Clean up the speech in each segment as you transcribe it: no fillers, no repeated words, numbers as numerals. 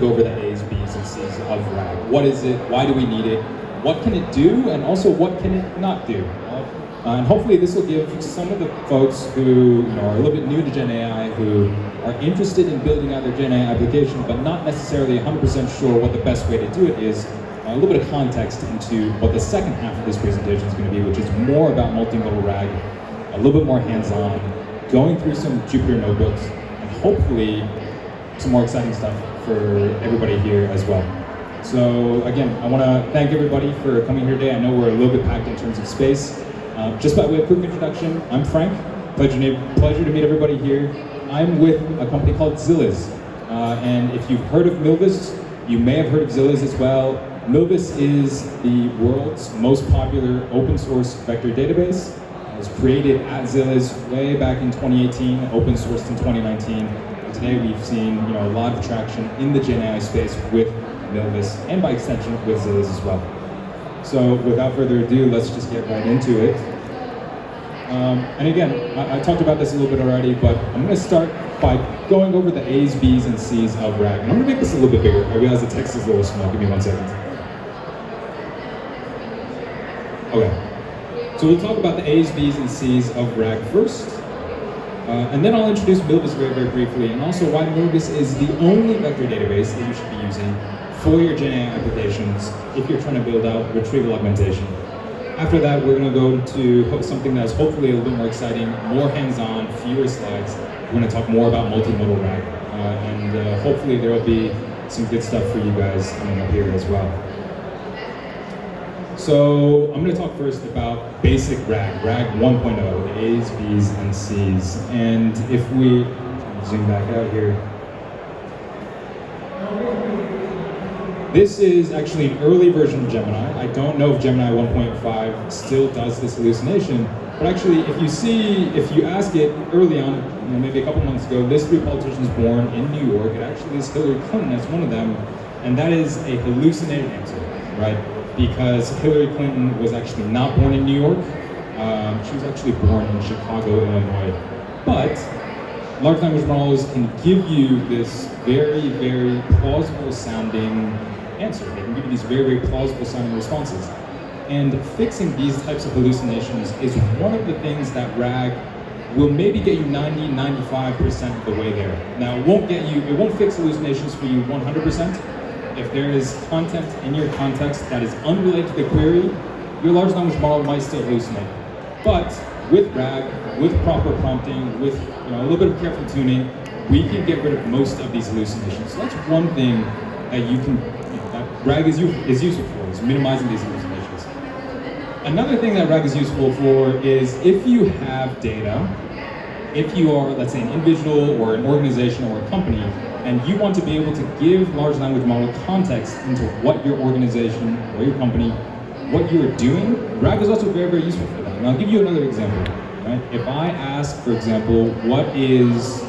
go over the A's, B's, and C's of RAG. What is it? Why do we need it? What can it do? And also, what can it not do? And hopefully this will give some of the folks who are a little bit new to GenAI, who are interested in building out their GenAI application, but not necessarily 100% sure what the best way to do it is, a little bit of context into what the second half of this presentation is going to be, which is more about multimodal RAG, a little bit more hands-on, going through some Jupyter notebooks, and hopefully some more exciting stuff for everybody here as well. So again, I want to thank everybody for coming here today. I know we're a little bit packed in terms of space. Just by way of quick introduction, I'm Frank. Pleasure to meet everybody here. I'm with a company called Zilliz. And if you've heard of Milvus, you may have heard of Zilliz as well. Milvus is the world's most popular open source vector database. It was created at Zilliz way back in 2018, open sourced in 2019. And today we've seen a lot of traction in the GenAI space with Milvus, and by extension with Zilliz as well. So without further ado, let's just get right into it. And again, I talked about this a little bit already, but I'm going to start by going over the A's, B's, and C's of RAG. And I'm going to make this a little bit bigger. I realize the text is a little small. Give me 1 second. Okay. So we'll talk about the A's, B's, and C's of RAG first. And then I'll introduce Milvus very, very briefly, and also why Milvus is the only vector database that you should be using for your GenAI applications if you're trying to build out retrieval augmentation. After that, we're going to go to something that's hopefully a little bit more exciting, more hands-on, fewer slides. We're going to talk more about multimodal RAG, and hopefully there will be some good stuff for you guys coming up here as well. So I'm going to talk first about basic RAG, RAG 1.0, the A's, B's, and C's. And if we zoom back out here, this is actually an early version of Gemini. I don't know if Gemini 1.5 still does this hallucination, but actually if you ask it early on, maybe a couple months ago, list 3 politicians born in New York, it actually is Hillary Clinton as one of them, and that is a hallucinated answer, right? Because Hillary Clinton was actually not born in New York. She was actually born in Chicago, Illinois. But large language models can give you this very, very plausible sounding answer. They can give you these very, very plausible sounding responses. And fixing these types of hallucinations is one of the things that RAG will maybe get you 90–95% of the way there. Now, it won't fix hallucinations for you 100%. If there is content in your context that is unrelated to the query, your large language model might still hallucinate. But with RAG, with proper prompting, with a little bit of careful tuning, we can get rid of most of these hallucinations. So that's one thing that that RAG is useful for, is minimizing these hallucinations. Another thing that RAG is useful for is if you have data, if you are, let's say, an individual or an organization or a company, and you want to be able to give large language model context into what your organization or your company, what you are doing, RAG is also very, very useful for that. And I'll give you another example. Right? If I ask, for example, what is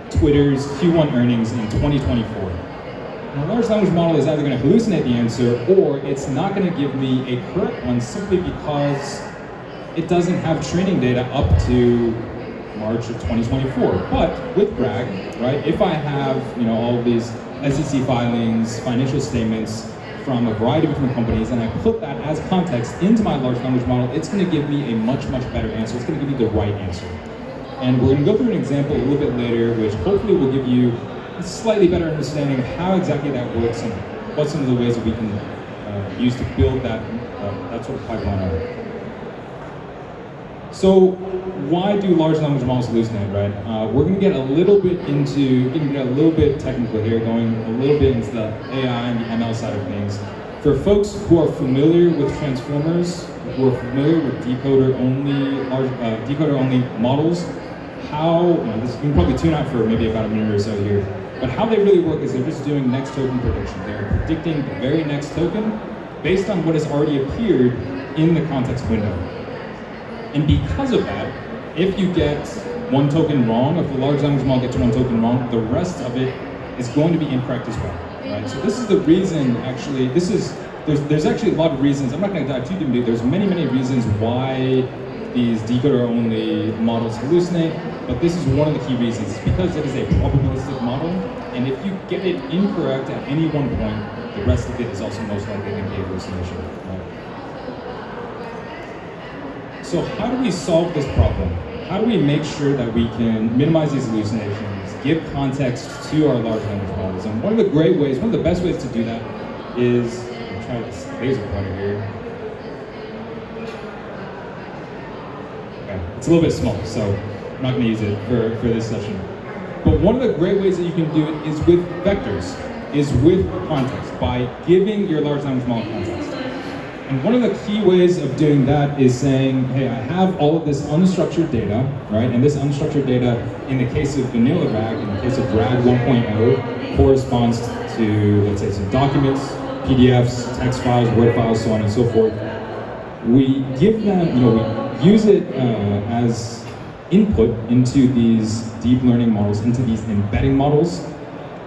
Twitter's Q1 earnings in 2024? And a large language model is either going to hallucinate the answer, or it's not going to give me a correct one simply because it doesn't have training data up to March of 2024. But with RAG, right, if I have all of these SEC filings, financial statements from a variety of different companies, and I put that as context into my large language model, it's going to give me a much, much better answer. It's going to give me the right answer. And we're going to go through an example a little bit later, which hopefully will give you a slightly better understanding of how exactly that works and what some of the ways that we can use to build that sort of pipeline out. So why do large language models hallucinate, right? We're going to get a little bit technical here, going a little bit into the AI and the ML side of things. For folks who are familiar with transformers, who are familiar with decoder-only models, you can probably tune out for maybe about a minute or so here, but how they really work is they're just doing next token prediction. They're predicting the very next token based on what has already appeared in the context window. And because of that, if you get one token wrong, if the large language model gets one token wrong, the rest of it is going to be incorrect as well, right? So this is the reason, actually, there's actually a lot of reasons. I'm not going to dive too deep into it. There's many, many reasons why these decoder-only models hallucinate, but this is one of the key reasons, because it is a probabilistic model, and if you get it incorrect at any one point, the rest of it is also most likely going to be a hallucination. Right? So how do we solve this problem? How do we make sure that we can minimize these hallucinations, give context to our large language models? And one of the great ways, one of the best ways to do that is, I'll try this laser pointer here. Okay, it's a little bit small, so I'm not going to use it for this session. But one of the great ways that you can do it is with vectors, is with context, by giving your large language model context. And one of the key ways of doing that is saying, hey, I have all of this unstructured data, right? And this unstructured data, in the case of vanilla RAG, in the case of RAG 1.0, corresponds to, let's say, some documents, PDFs, text files, Word files, so on and so forth. We give them, we use it as input into these deep learning models, into these embedding models.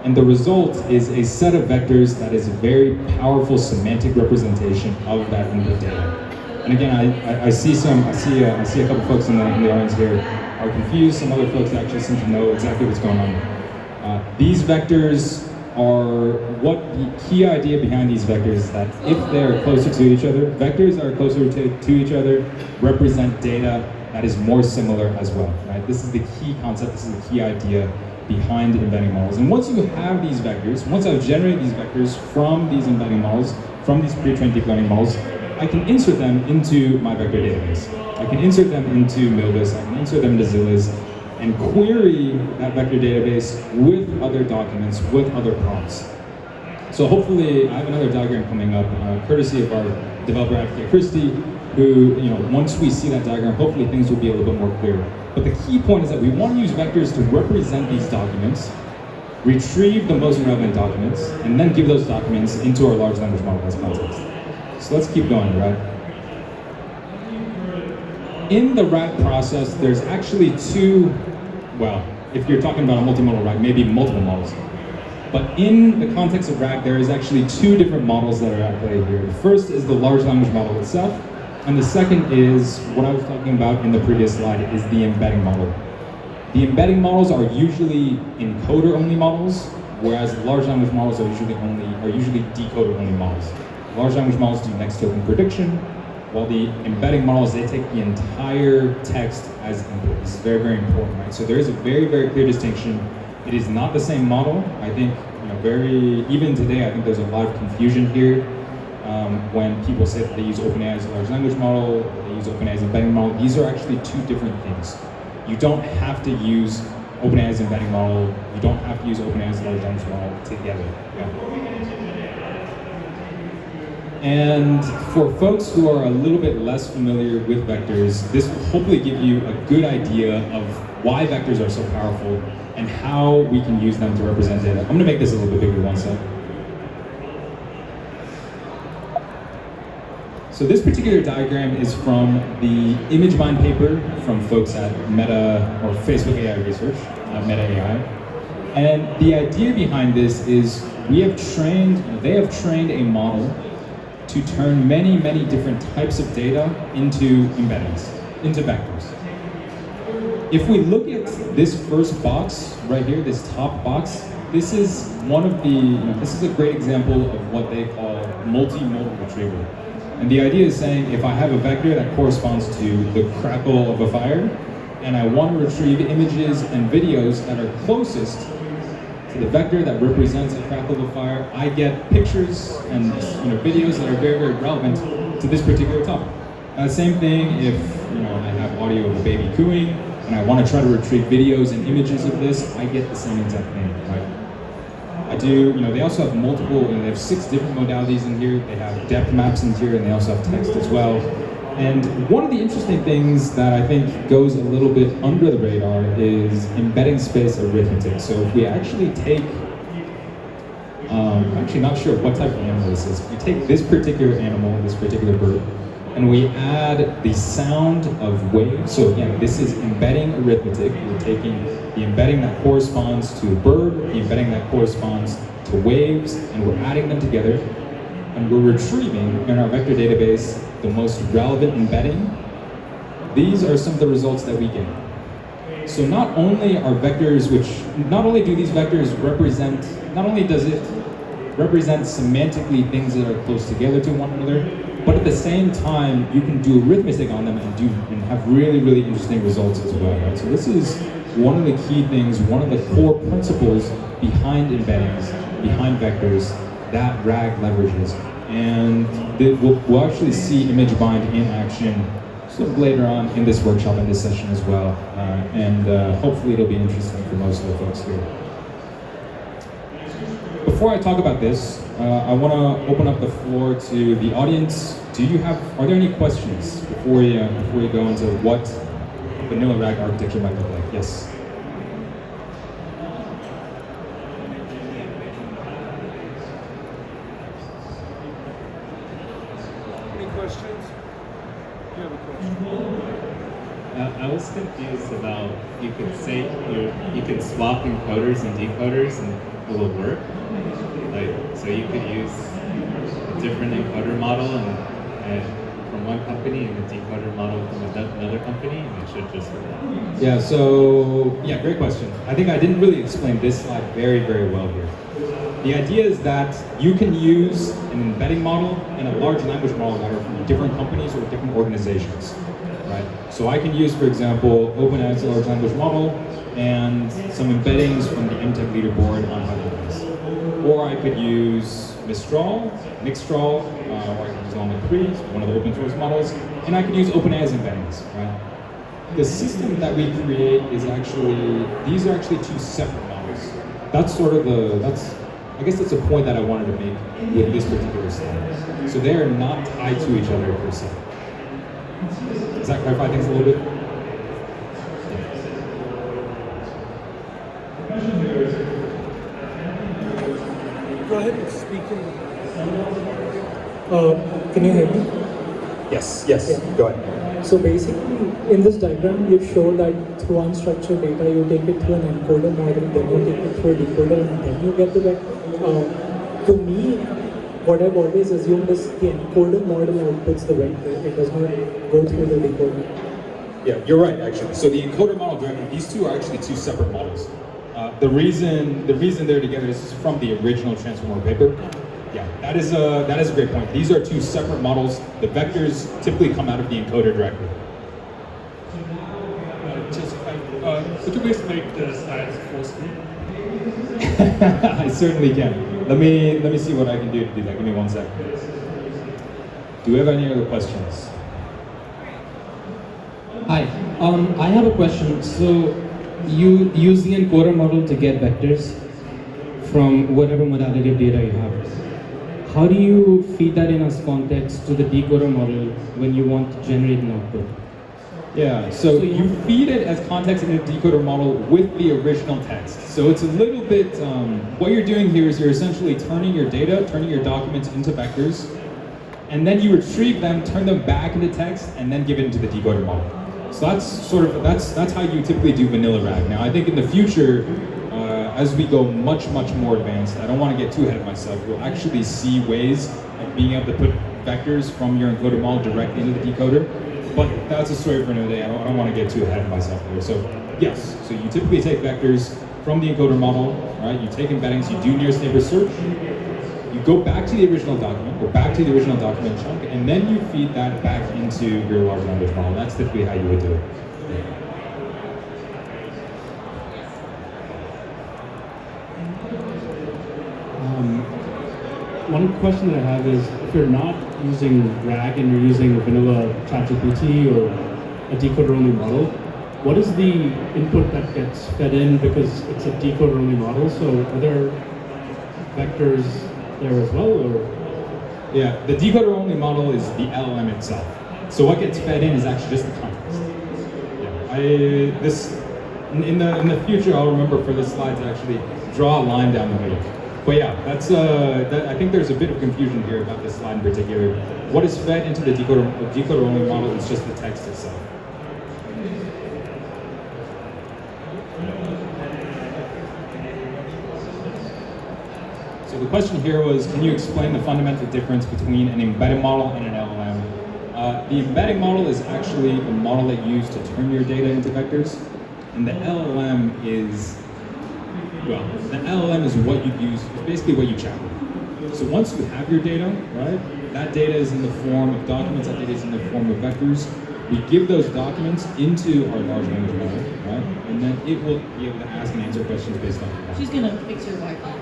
And the result is a set of vectors that is a very powerful semantic representation of that input data. And again, I see a couple folks in the audience here are confused. Some other folks actually seem to know exactly what's going on. These vectors are, what the key idea behind these vectors is that if they're closer to each other, vectors that are closer to each other represent data that is more similar as well, right? This is the key concept, this is the key idea behind embedding models. And once you have these vectors, once I've generated these vectors from these embedding models, from these pre-trained deep learning models, I can insert them into my vector database. I can insert them into Milvus, I can insert them into Zilliz, and query that vector database with other documents, with other prompts. So hopefully, I have another diagram coming up, courtesy of our developer advocate, Christy, who, once we see that diagram, hopefully things will be a little bit more clear. But the key point is that we want to use vectors to represent these documents, retrieve the most relevant documents, and then give those documents into our large language model as context. So let's keep going, right? In the RAG process, there's actually two, well, if you're talking about a multimodal RAG, maybe multiple models. But in the context of RAG, there is actually two different models that are at play here. The first is the large language model itself, and the second is what I was talking about in the previous slide, is the embedding model. The embedding models are usually encoder-only models, whereas large language models are usually decoder-only models. Large language models do next token prediction, while the embedding models, they take the entire text as input. This is very, very important, right? So there is a very, very clear distinction. It is not the same model. I think, even today, I think there's a lot of confusion here. When people say that they use OpenAI as a large language model, or they use OpenAI as an embedding model, these are actually two different things. You don't have to use OpenAI as an embedding model, you don't have to use OpenAI as a large language model together. Yeah. And for folks who are a little bit less familiar with vectors, this will hopefully give you a good idea of why vectors are so powerful and how we can use them to represent data. I'm going to make this a little bit bigger one sec. So this particular diagram is from the ImageMind paper from folks at Meta, or Facebook AI Research, Meta AI. And the idea behind this is they have trained a model to turn many, many different types of data into embeddings, into vectors. If we look at this first box right here, this top box, this is this is a great example of what they call multimodal retrieval. And the idea is saying, if I have a vector that corresponds to the crackle of a fire, and I want to retrieve images and videos that are closest to the vector that represents the crackle of a fire, I get pictures and videos that are very, very relevant to this particular topic. Same thing if I have audio of a baby cooing, and I want to try to retrieve videos and images of this, I get the same exact thing, right? They also have multiple, they have 6 different modalities in here. They have depth maps in here, and they also have text as well. And one of the interesting things that I think goes a little bit under the radar is embedding space arithmetic. So if we actually take, I'm actually not sure what type of animal this is. If we take this particular animal, this particular bird, and we add the sound of waves. So again, this is embedding arithmetic. We're taking the embedding that corresponds to a bird, the embedding that corresponds to waves, and we're adding them together. And we're retrieving in our vector database the most relevant embedding these are some of the results that we get. So not only are vectors, not only do these vectors represent, not only does it represent semantically things that are close together to one another, but at the same time, you can do arithmetic on them and have really, really interesting results as well, right? So this is one of the key things, one of the core principles behind embeddings, behind vectors, that RAG leverages. And we'll actually see image bind in action sort of later on in this workshop, in this session as well. And hopefully it'll be interesting for most of the folks here. Before I talk about this, I want to open up the floor to the audience. Are there any questions before we go into what vanilla RAG architecture might look like? Yes. Any questions? You have a question. I was confused about, you could say you can swap encoders and decoders and it will work. So you could use a different encoder model and from one company and a decoder model from another company, and it should just work. Yeah, great question. I think I didn't really explain this slide very, very well here. The idea is that you can use an embedding model and a large language model that are from different companies or different organizations, right? So I can use, for example, OpenAI's large language model and some embeddings from the MTech leaderboard on Huggins. Or I could use Mistral, or I could use Llama 3, one of the open source models, and I could use OpenAI's embeddings, right? The system that we create is these are actually two separate models. That's sort of I guess that's a point that I wanted to make with this particular slide. So they are not tied to each other per se. Does that clarify things a little bit? Go ahead and speak in. Can you hear me? Yes, Yeah. go ahead. So basically, in this diagram, you show that through unstructured data, you take it through an encoder model, then you take it through a decoder, and then you get the vector. To me, what I've always assumed is the encoder model outputs the vector. It does not go through the decoder. Yeah, you're right, actually. So the encoder model directly, these two are actually two separate models. The reason they're together, this is from the original Transformer paper. Yeah, that is a great point. These are two separate models. The vectors typically come out of the encoder directly. Could you please make the slides full screen? I certainly can. Let me see what I can do to do that. Give me 1 second. Do we have any other questions? Hi, I have a question. So you use the encoder model to get vectors from whatever modality of data you have. How do you feed that in as context to the decoder model when you want to generate an output? Yeah, so you feed it as context in a decoder model with the original text. So it's a little bit, what you're doing here is you're essentially turning your data, turning your documents into vectors, and then you retrieve them, turn them back into text, and then give it into the decoder model. So that's how you typically do vanilla RAG. Now I think in the future, as we go much more advanced, I don't want to get too ahead of myself, we'll actually see ways of being able to put vectors from your encoder model directly into the decoder. But that's a story for another day. I don't want to get too ahead of myself here. So yes, so you typically take vectors from the encoder model, right? You take embeddings, you do nearest neighbor search, you go back to the original document, chunk, and then you feed that back into your large language model. That's typically how you would do it. One question that I have is, if you're not using RAG and you're using a vanilla ChatGPT or a decoder-only model, what is the input that gets fed in because it's a decoder-only model? So are there vectors there as well, or? Yeah, the decoder-only model is the LLM itself. So what gets fed in is actually just the context. Yeah, in the future, I'll remember for this slide to actually draw a line down the middle. But yeah, I think there's a bit of confusion here about this slide in particular. What is fed into the decoder-only model is just the text itself. So the question here was, can you explain the fundamental difference between an embedded model and an LLM? The embedding model is actually a model that you use to turn your data into vectors, and the LLM is, well, the LLM is what you use, it's basically what you chat with. So once you have your data, right, that data is in the form of documents, that data is in the form of vectors. We give those documents into our large language model, right, and then it will be able to ask and answer questions based on that. She's gonna fix your Wi-Fi.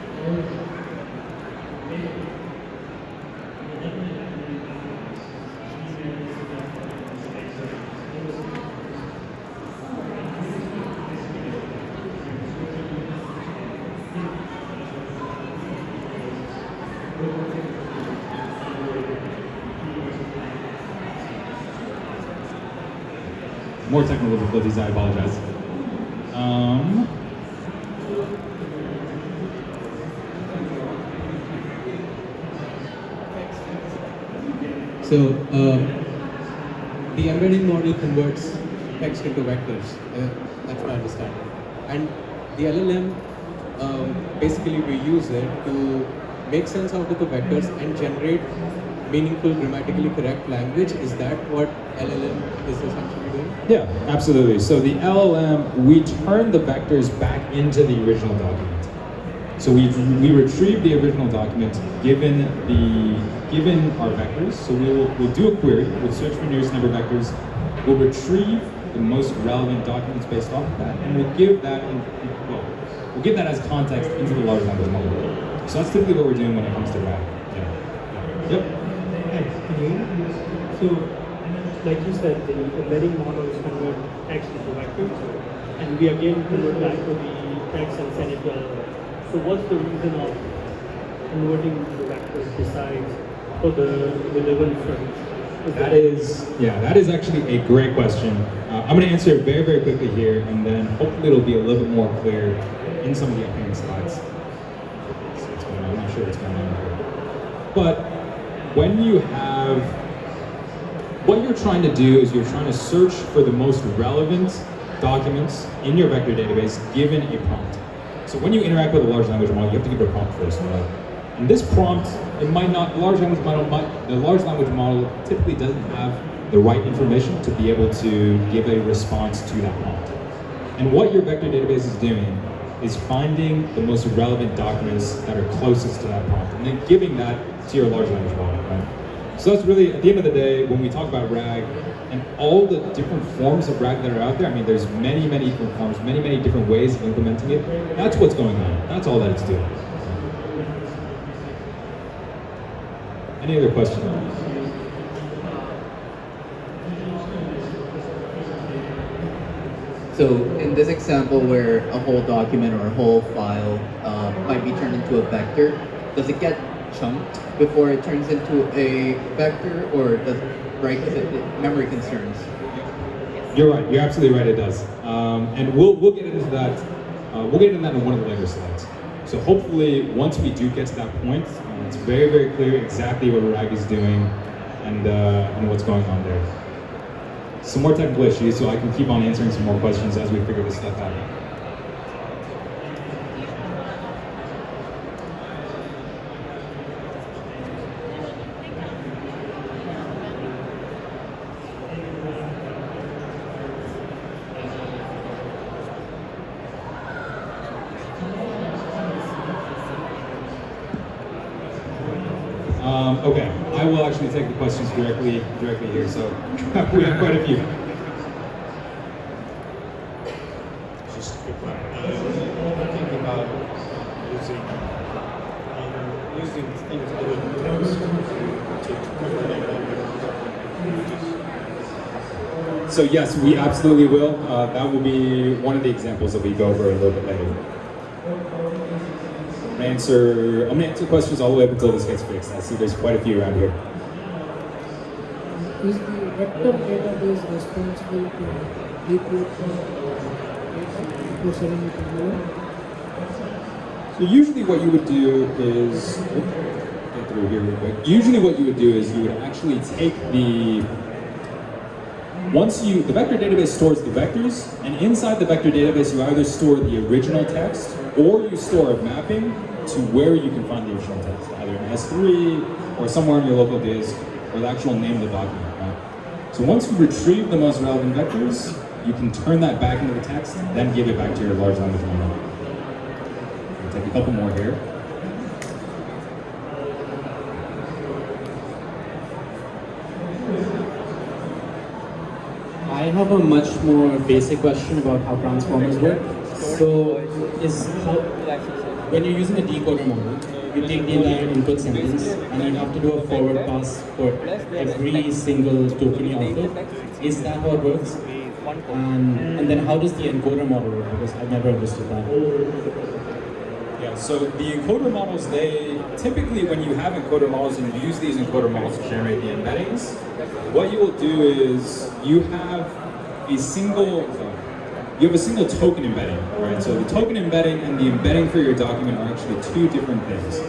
More technical difficulties, I apologize. So the embedding model converts text into vectors. That's my understanding. And the LLM, basically we use it to make sense out of the vectors and generate meaningful, grammatically correct language. Is that what LLM is essentially doing? Yeah, absolutely. So the LLM, we turn the vectors back into the original document. So we retrieve the original document given our vectors. So we'll do a query, we'll search for nearest number vectors, we'll retrieve the most relevant documents based off of that, and we'll give that as context into the large language model. So that's typically what we're doing when it comes to RAG. Yeah. Yep. So, like you said, the embedding models convert text into vectors, and we again convert back to the text and send it to LLM. So, what's the reason of converting the vectors besides for the level front? That is actually a great question. I'm going to answer it very, very quickly here, and then hopefully it'll be a little bit more clear in some of the upcoming slides. I'm not sure what's going on here. But when you have, what you're trying to do is you're trying to search for the most relevant documents in your vector database given a prompt. So when you interact with a large language model, you have to give it a prompt first, right? And this prompt, it might not, the large language model typically doesn't have the right information to be able to give a response to that prompt. And what your vector database is doing is finding the most relevant documents that are closest to that prompt, and then giving that to your large language model, right? So that's really, at the end of the day, when we talk about RAG and all the different forms of RAG that are out there, I mean, there's many, many different forms, many, many different ways of implementing it. That's what's going on. That's all that it's doing. Any other questions? So in this example where a whole document or a whole file might be turned into a vector, does it get chunked before it turns into a vector, or does right? Because it memory concerns. You're right. You're absolutely right. It does. And we'll get into that. We'll get into that in one of the later slides. So hopefully, once we do get to that point, it's very, very clear exactly what RAG is doing and what's going on there. Some more technical issues, so I can keep on answering some more questions as we figure this stuff out. Okay, I will actually take the questions directly here. So we have quite a few. Just a quick one. Thinking about using things other than text to cover that. So yes, we absolutely will. That will be one of the examples that we go over a little bit later. I'm gonna answer questions all the way up until this gets fixed. I see there's quite a few around here. Is the vector database responsible to decode for sending it to LLM? So usually what you would do is, get through here real quick. Usually what you would do is you would actually take the vector database stores the vectors, and inside the vector database you either store the original text or you store a mapping to where you can find the original text, either in S3 or somewhere in your local disk or the actual name of the document, right? So once you retrieve the most relevant vectors, you can turn that back into the text, then give it back to your large language model. I'll take a couple more here. I have a much more basic question about how transformers work. So, when you're using a decoder model, you take the entire input sentence and you have to do a forward pass for every single token you output. Is that how it works? And then how does the encoder model work? Because I've never understood that. Yeah, so the encoder models, they typically, when you have encoder models and you use these encoder models to generate the embeddings, what you will do is you have a single token embedding, right? So the token embedding and the embedding for your document are actually two different things.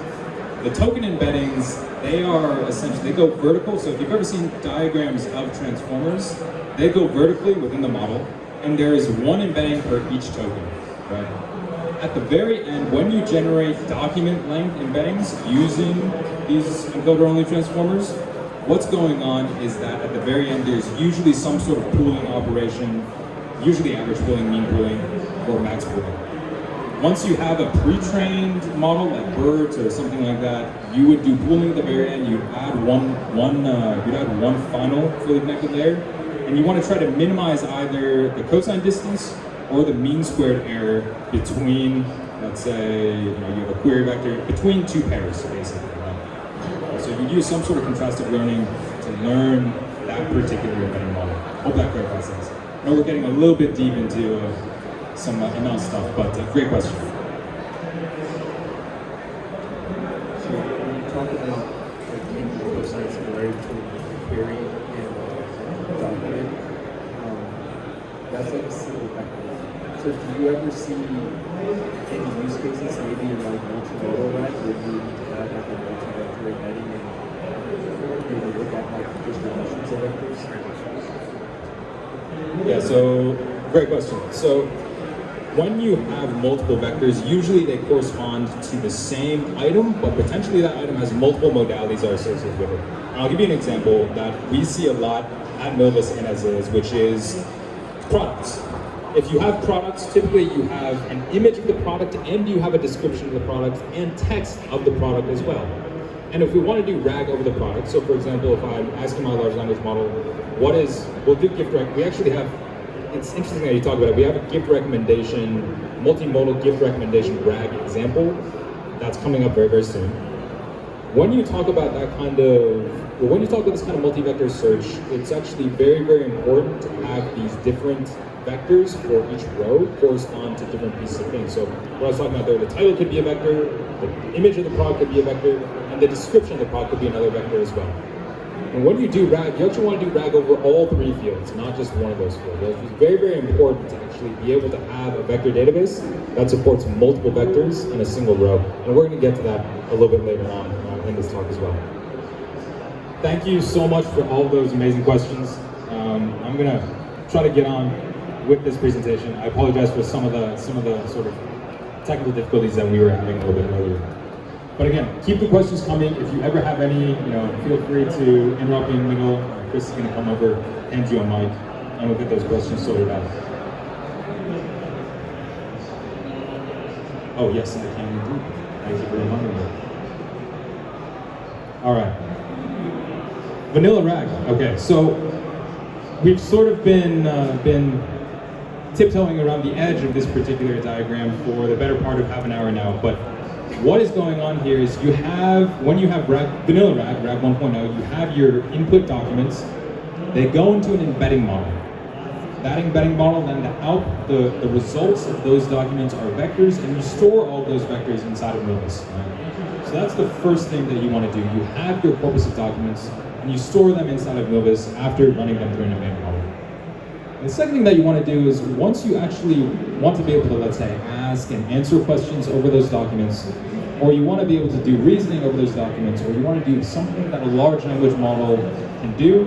The token embeddings, they are essentially, they go vertical. So if you've ever seen diagrams of transformers, they go vertically within the model, and there is one embedding for each token, right? At the very end, when you generate document length embeddings using these encoder-only transformers, what's going on is that at the very end, there's usually some sort of pooling operation, usually average pooling, mean pooling, or max pooling. Once you have a pre-trained model like BERT or something like that, you would do pooling at the very end. You'd add one final fully connected layer, and you want to try to minimize either the cosine distance or the mean squared error between, let's say, you have a query vector between two pairs, basically. Right? So you use some sort of contrastive learning to learn that particular embedding model. Hope that clarifies things. I know we're getting a little bit deep into some ML stuff, but great question. So when you talk about taking cosine similarity between query and document, that's like a single vector. So do you ever see any use cases, maybe in like multimodal RAG, where you need to have like a multi-vector embedding and maybe look at like distributions of vectors? Yeah, so great question. So when you have multiple vectors, usually they correspond to the same item, but potentially that item has multiple modalities that are associated with it. And I'll give you an example that we see a lot at Milvus and at Zilliz, which is products. If you have products, typically you have an image of the product and you have a description of the product and text of the product as well. And if we want to do RAG over the product, so for example, if I'm asking my large language model, we'll do gift rec, we actually have, it's interesting that you talk about it, we have a gift recommendation, multimodal gift recommendation RAG example that's coming up very, very soon. When you talk about that kind of, when you talk about this kind of multi-vector search, it's actually very, very important to have these different vectors for each row correspond to different pieces of things. So what I was talking about there, the title could be a vector, the image of the product could be a vector, and the description of the product could be another vector as well. And when you do RAG, you actually want to do RAG over all three fields, not just one of those fields. It's very, very important to actually be able to have a vector database that supports multiple vectors in a single row. And we're going to get to that a little bit later on in this talk as well. Thank you so much for all of those amazing questions. I'm going to try to get on with this presentation. I apologize for some of the sort of technical difficulties that we were having a little bit earlier. But again, keep the questions coming. If you ever have any, feel free to interrupt me in the middle. Chris is going to come over, hand you a mic, and we'll get those questions sorted out. Oh yes, I can indeed. Thank you for reminding me. All right. Vanilla RAG. Okay, so we've sort of been tiptoeing around the edge of this particular diagram for the better part of half an hour now, but what is going on here is when you have vanilla RAG, RAG 1.0, you have your input documents, they go into an embedding model. That embedding model, then the results of those documents are vectors, and you store all those vectors inside of Milvus. Right? So that's the first thing that you want to do. You have your corpus of documents, and you store them inside of Milvus after running them through an embedding model. The second thing that you want to do is once you actually want to be able to, let's say, ask and answer questions over those documents, or you want to be able to do reasoning over those documents, or you want to do something that a large language model can do,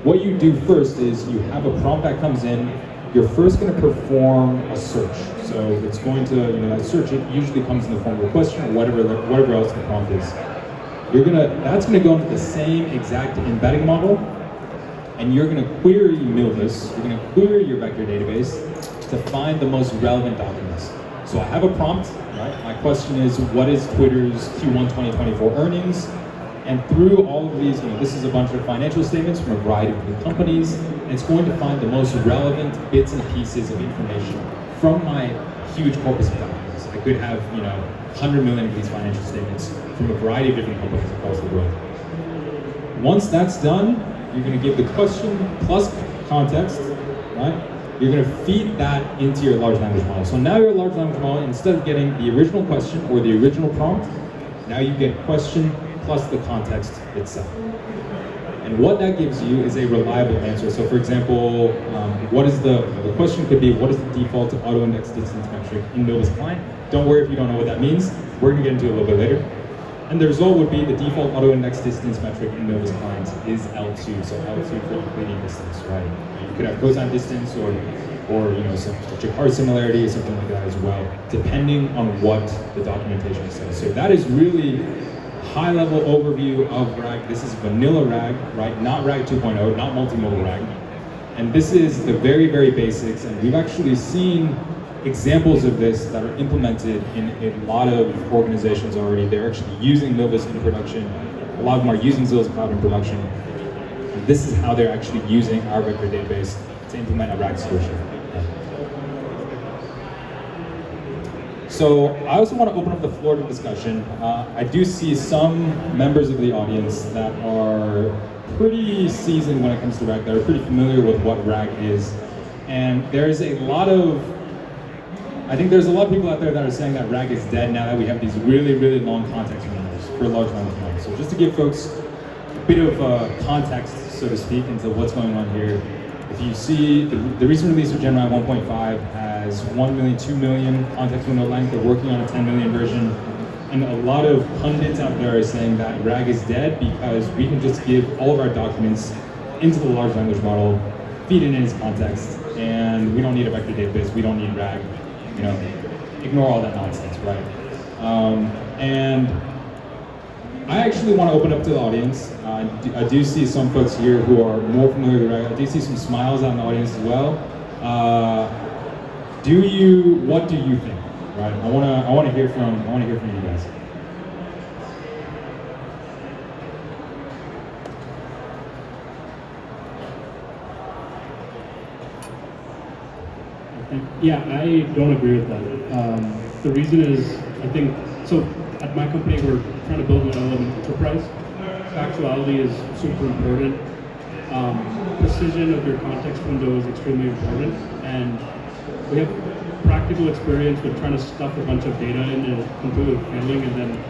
what you do first is you have a prompt that comes in, you're first going to perform a search. So it's going to, that search usually comes in the form of a question or whatever else the prompt is. That's going to go into the same exact embedding model. and you're going to query Milvus, you're going to query your vector database to find the most relevant documents. So I have a prompt, right? My question is, what is Twitter's Q1 2024 earnings? And through all of these, this is a bunch of financial statements from a variety of different companies, and it's going to find the most relevant bits and pieces of information from my huge corpus of documents. I could have, 100 million of these financial statements from a variety of different companies across the world. Once that's done, you're going to give the question plus context, right? You're going to feed that into your large language model. So now your large language model, instead of getting the original question or the original prompt, now you get question plus the context itself. And what that gives you is a reliable answer. So for example, what is the question could be, what is the default auto-index distance metric in Milvus client? Don't worry if you don't know what that means. We're going to get into it a little bit later. And the result would be the default auto-index distance metric in Milvus client is L2. So L2 for Euclidean distance, right? You could have cosine distance or some Jaccard similarity or something like that as well, depending on what the documentation says. So that is really high-level overview of RAG. This is vanilla RAG, right? Not RAG 2.0, not multimodal RAG. And this is the very, very basics. And we've actually seen examples of this that are implemented in a lot of organizations already. They're actually using Milvus in production. A lot of them are using Zilliz Cloud in production. And this is how they're actually using our vector database to implement a RAG solution. So I also want to open up the floor to discussion. I do see some members of the audience that are pretty seasoned when it comes to RAG, that are pretty familiar with what RAG is. And there's a lot of people out there that are saying that RAG is dead now that we have these really, really long context windows for large language models. So just to give folks a bit of context, so to speak, into what's going on here. If you see, the recent release of GenAI 1.5 has 1 million, 2 million context window length. They're working on a 10 million version. And a lot of pundits out there are saying that RAG is dead because we can just give all of our documents into the large language model, feed it in its context, and we don't need a vector database, we don't need RAG. Ignore all that nonsense, right? And I actually want to open up to the audience. I do see some folks here who are more familiar with RAG. I do see some smiles out in the audience as well. What do you think? Right? I want to hear from you guys. Yeah, I don't agree with that. The reason is, I think, so at my company, we're trying to build an LLM enterprise. Factuality is super important. Precision of your context window is extremely important. And we have practical experience with trying to stuff a bunch of data in and completely failing, and then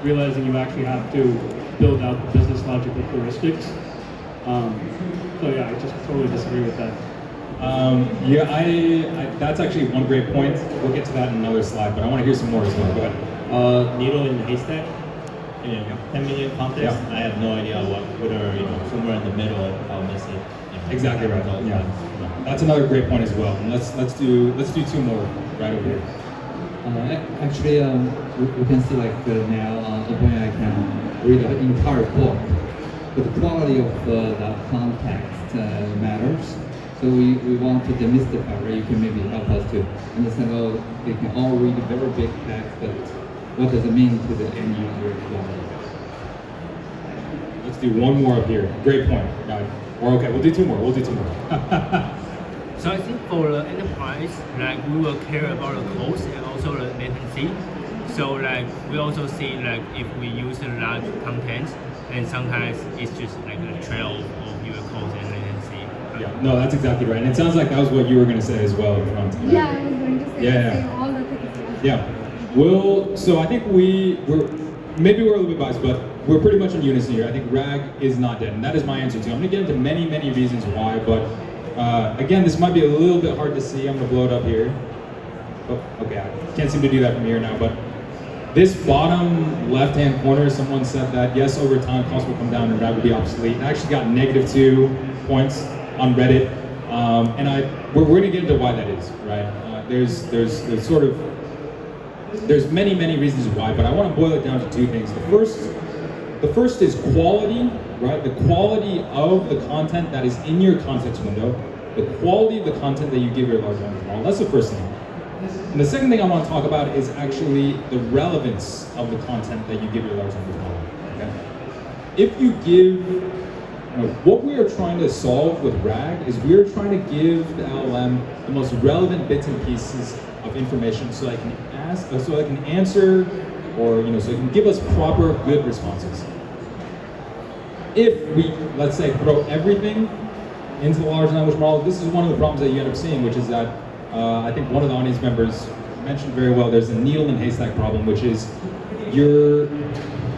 realizing you actually have to build out the business logical heuristics. So yeah, I just totally disagree with that. That's actually one great point. We'll get to that in another slide, but I want to hear some more as well. Go ahead. Needle in the haystack. 10 million context. Yeah. I have no idea whether somewhere in the middle I'll miss it. Exactly right. Yeah. That's another great point as well. And let's do 2 more right over here. Actually, we can see now OpenAI can read the entire book, but the quality of the context matters. So we want to demystify, right? You can maybe help us to understand, they can all read very big text, but what does it mean to the end user? Let's do one more up here. Great point. Or okay, we'll do 2 more. So I think for the enterprise, we will care about the cost and also the latency. So we also see if we use the large content, and sometimes it's just a trail of your cost and latency. Yeah, no, that's exactly right. And it sounds like that was what you were going to say as well. Yeah, I was going to say all the things. Yeah. So I think we're a little bit biased, but we're pretty much in unison here. I think RAG is not dead, and that is my answer too. I'm going to get into many, many reasons why, but again, this might be a little bit hard to see. I'm going to blow it up here. Oh, okay, I can't seem to do that from here now, but this bottom left-hand corner, someone said that yes, over time, costs will come down and RAG will be obsolete. I actually got -2 points on Reddit, and we're going to get into why that is, right? There's many, many reasons why, but I want to boil it down to 2 things. The first The first is quality, right? The quality of the content that is in your context window, the quality of the content that you give your large language model. That's the first thing. And the second thing I want to talk about is actually the relevance of the content that you give your large language model. Okay? If you give, what we are trying to solve with RAG is we are trying to give the LLM the most relevant bits and pieces of information so I can answer, or so it can give us proper, good responses. If we, let's say, throw everything into the large language model, this is one of the problems that you end up seeing, which is that I think one of the audience members mentioned very well, there's a needle and haystack problem, which is your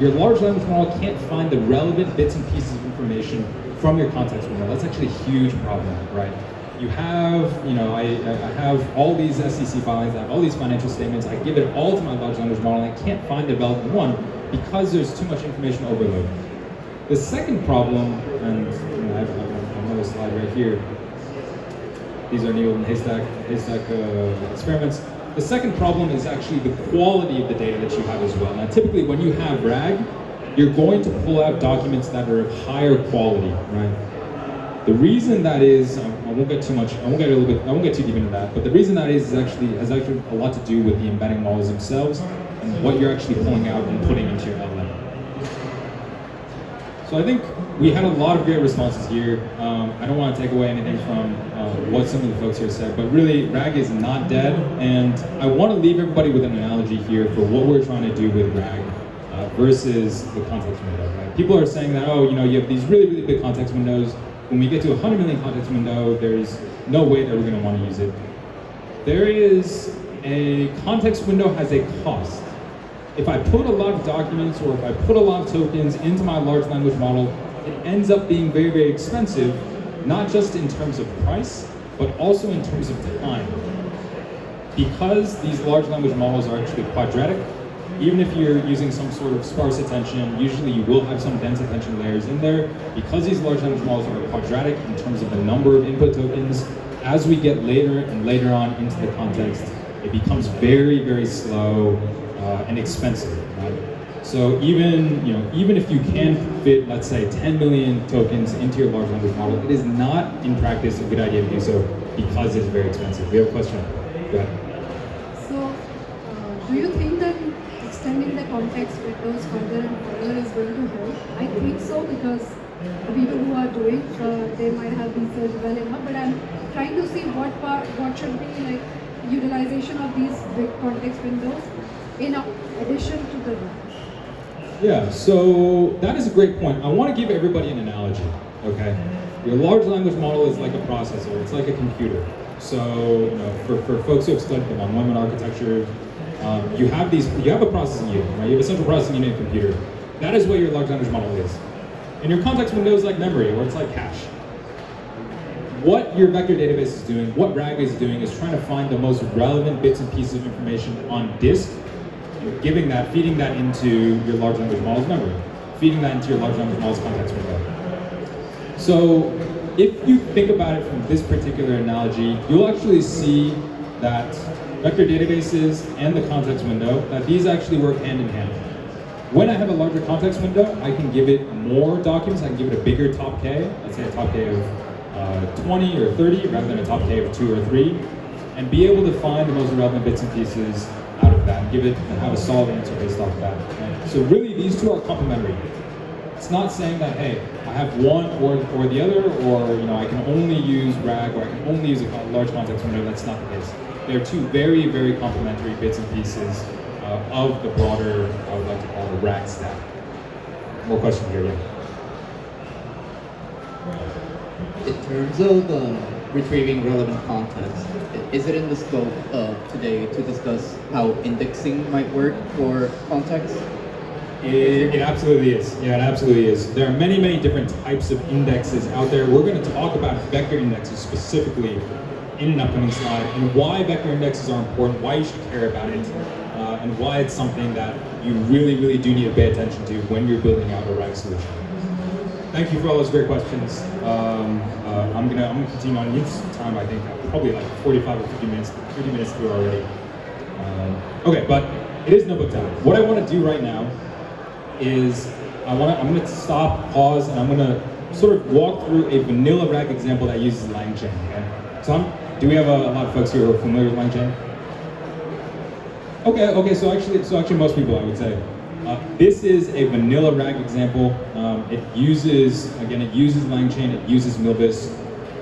large language model can't find the relevant bits and pieces of information from your context window. That's actually a huge problem, right? You have, I have all these SEC filings, I have all these financial statements, I give it all to my large language model, and I can't find the relevant one because there's too much information overload. The second problem, and I have another slide right here, these are needle and haystack experiments. The second problem is actually the quality of the data that you have as well. Now, typically when you have RAG, you're going to pull out documents that are of higher quality, right? The reason that is, I won't get too deep into that, but the reason that is has actually a lot to do with the embedding models themselves and what you're actually pulling out and putting into your LLM. So I think we had a lot of great responses here. I don't want to take away anything from what some of the folks here said, but really RAG is not dead, and I want to leave everybody with an analogy here for what we're trying to do with RAG versus the context window. Right? People are saying that, you have these really, really big context windows. When we get to 100 million context window, there's no way that we're going to want to use it. There is a context window has a cost. If I put a lot of documents or if I put a lot of tokens into my large language model, it ends up being very, very expensive, not just in terms of price, but also in terms of time. Because these large language models are actually quadratic, even if you're using some sort of sparse attention, usually you will have some dense attention layers in there. Because these large language models are quadratic in terms of the number of input tokens, as we get later and later on into the context, it becomes very, very slow and expensive. Right? So even if you can fit, let's say, 10 million tokens into your large language model, it is not in practice a good idea to do so because it's very expensive. We have a question. Go ahead. So, do you think that extending the context windows further and further is going to help? I think so, because the people who are doing, they might have researched well enough, but I'm trying to see what should be like utilization of these big context windows in addition to the RAG. Yeah, so that is a great point. I want to give everybody an analogy, okay? Your large language model is like a processor, it's like a computer. So, for folks who have studied the one-woman architecture, you have a processing unit, right? You have a central processing unit in a computer. That is what your large language model is. And your context window is like memory, or it's like cache. What your vector database is doing, what RAG is doing, is trying to find the most relevant bits and pieces of information on disk, feeding that into your large language model's memory, feeding that into your large language model's context window. So if you think about it from this particular analogy, you'll actually see that vector databases and the context window, that these actually work hand in hand. When I have a larger context window, I can give it more documents, I can give it a bigger top K, let's say a top K of 20 or 30 rather than a top K of 2 or 3, and be able to find the most relevant bits and pieces out of that, and have a solid answer based off of that. Right? So really, these two are complementary. It's not saying that, hey, I have one or the other, or I can only use RAG, or I can only use a large context window. That's not the case. They're two very, very complementary bits and pieces of the broader, I would like to call the RAG stack. More questions here, yeah. In terms of retrieving relevant context, is it in the scope today to discuss how indexing might work for context? It absolutely is. Yeah, it absolutely is. There are many, many different types of indexes out there. We're going to talk about vector indexes specifically in an upcoming slide, and why vector indexes are important, why you should care about it, and why it's something that you really, really do need to pay attention to when you're building out a RAG solution. Thank you for all those great questions. I'm gonna continue on. In the interest of time, I think probably like 45 or 50 minutes through already. Okay, but it is notebook time. What I want to do right now is I'm gonna stop, pause, and I'm gonna sort of walk through a vanilla RAG example that uses LangChain. Okay. So do we have a lot of folks here who are familiar with LangChain? Okay. So actually, most people, I would say. This is a vanilla RAG example. It uses LangChain. It uses Milvus.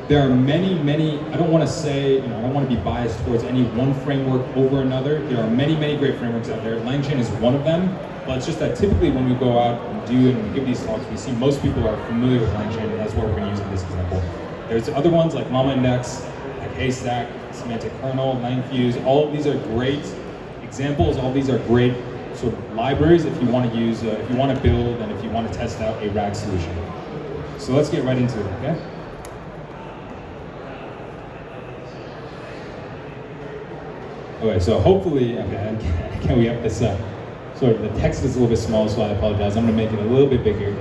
There are many, I don't want to say, I don't want to be biased towards any one framework over another. There are many great frameworks out there. LangChain is one of them, but it's just that typically when we go out and give these talks, we see most people are familiar with LangChain, and that's what we're going to use in this example. There's other ones like Llama Index, like Haystack, Semantic Kernel, LangFuse. All of these are great examples. All of these are great sort of libraries if you want to use, if you want to build, and if you want to test out a RAG solution. So let's get right into it, okay? Okay, so hopefully, can we have this, sort of, the text is a little bit small, so I apologize. I'm gonna make it a little bit bigger.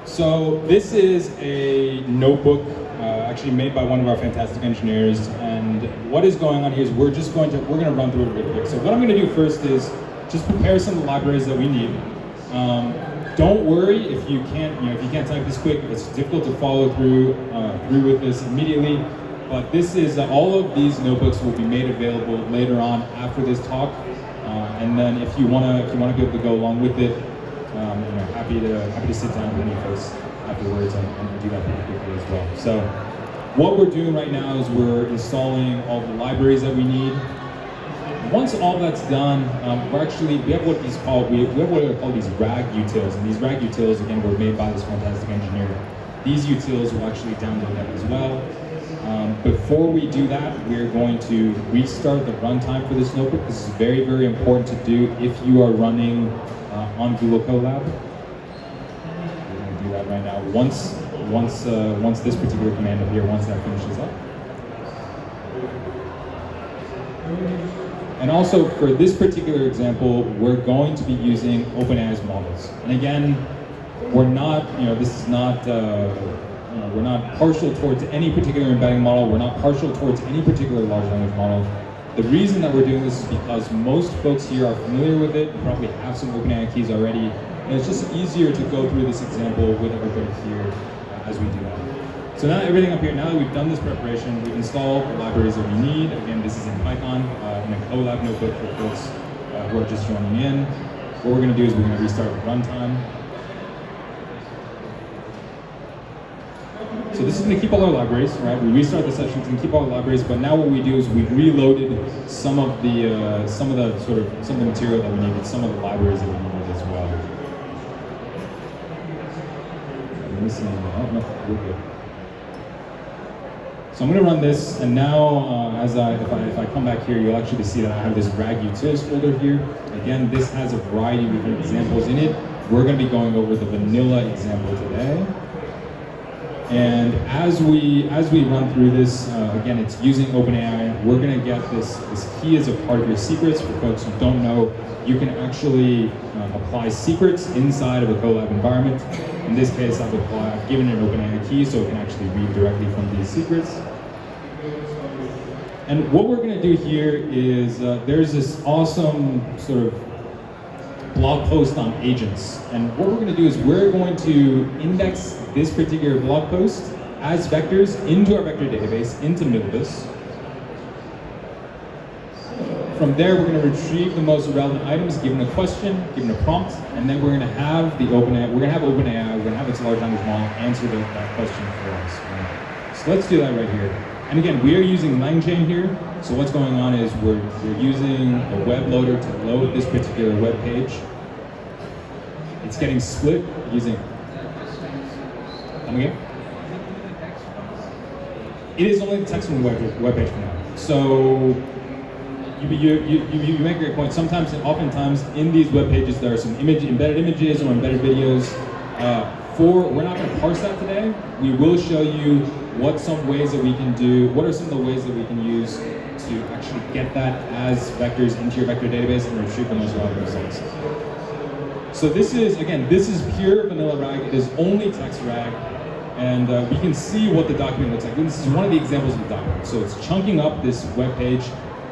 So this is a notebook, actually made by one of our fantastic engineers, and what is going on here is we're gonna run through it really quick. So what I'm gonna do first is just prepare some of the libraries that we need. Don't worry if you can't type this quick. It's difficult to follow through with this immediately. But this is all of these notebooks will be made available later on after this talk. And then if you wanna be able to go along with it, happy to sit down with any folks afterwards and do that pretty quickly as well. So what we're doing right now is we're installing all the libraries that we need. Once all that's done, we have what are called these RAG utils, and these RAG utils again were made by this fantastic engineer. These utils will actually download them as well. Before we do that, we're going to restart the runtime for this notebook. This is very important to do if you are running on Google Colab. We're going to do that right now. Once this particular command up here, once that finishes up. And also for this particular example, we're going to be using OpenAI's models. And again, we're not partial towards any particular embedding model. We're not partial towards any particular large language model. The reason that we're doing this is because most folks here are familiar with it, probably have some OpenAI keys already, and it's just easier to go through this example with everybody here as we do that. So now everything up here, now that we've done this preparation, we've installed the libraries that we need. Again, this is in Python, in a Colab notebook for folks who are just joining in. What we're gonna do is we're gonna restart the runtime. So this is gonna keep all our libraries, right? We restart the session, it's gonna keep all the libraries, but now what we do is we reloaded some of the material that we needed, some of the libraries that we needed as well. We're good. So I'm going to run this, and now if I come back here, you'll actually see that I have this RAG utils folder here. Again, this has a variety of different examples in it. We're going to be going over the vanilla example today. And as we run through this, again, it's using OpenAI. We're going to get this key as a part of your secrets. For folks who don't know, you can actually apply secrets inside of a Colab environment. In this case, I've given it an OpenAI key so it can actually read directly from these secrets. And what we're going to do here is there's this awesome sort of blog post on agents. And what we're going to do is we're going to index this particular blog post as vectors into our vector database, into Milvus. From there, we're going to retrieve the most relevant items, given a question, given a prompt, and then we're going to have OpenAI, we're going to have its large language model answer that question for us. Right? So let's do that right here. And again, we are using LangChain here. So what's going on is we're using a web loader to load this particular web page. It's getting split using. Come again? It is only the text from the web page for now. So you make a great point. Oftentimes in these web pages there are some embedded images or embedded videos. We're not going to parse that today. We will show you what are some of the ways that we can use to actually get that as vectors into your vector database and retrieve the most relevant results. So this is pure vanilla RAG. It is only text RAG. And we can see what the document looks like. This is one of the examples of the document. So it's chunking up this web page,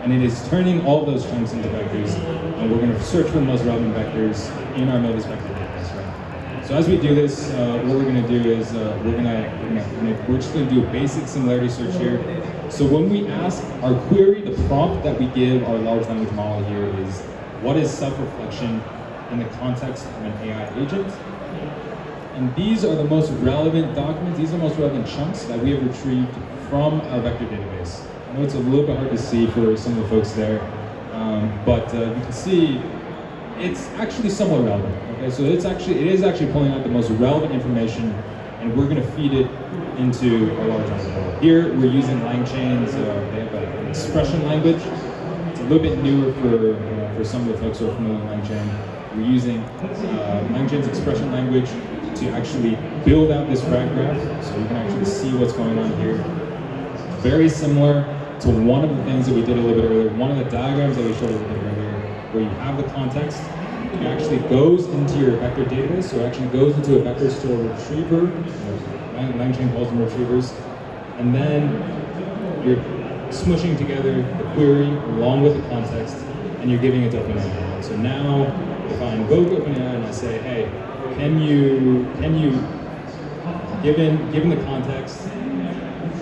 and it is turning all those chunks into vectors, and we're going to search for the most relevant vectors in our Miltimodal vector database, right? So as we do this, what we're going to do is we're just going to do a basic similarity search here. So when we ask our query, the prompt that we give our large language model here is, what is self-reflection in the context of an AI agent? And these are the most relevant documents, these are the most relevant chunks that we have retrieved from our vector database. I know it's a little bit hard to see for some of the folks there, but you can see it's actually somewhat relevant. Okay, so it is actually pulling out the most relevant information, and we're going to feed it into our large language model. Here we're using LangChain's, they have an expression language. It's a little bit newer for some of the folks who are familiar with LangChain. We're using LangChain's expression language to actually build out this RAG graph, so you can actually see what's going on here. Very similar to one of the things that we did a little bit earlier, one of the diagrams that we showed a little bit earlier, where you have the context, it actually goes into your vector database, so it actually goes into a vector store retriever, LangChain calls them retrievers, and then you're smushing together the query along with the context, and you're giving it to OpenAI. So now, if I invoke OpenAI and I say, hey, can you, given the context,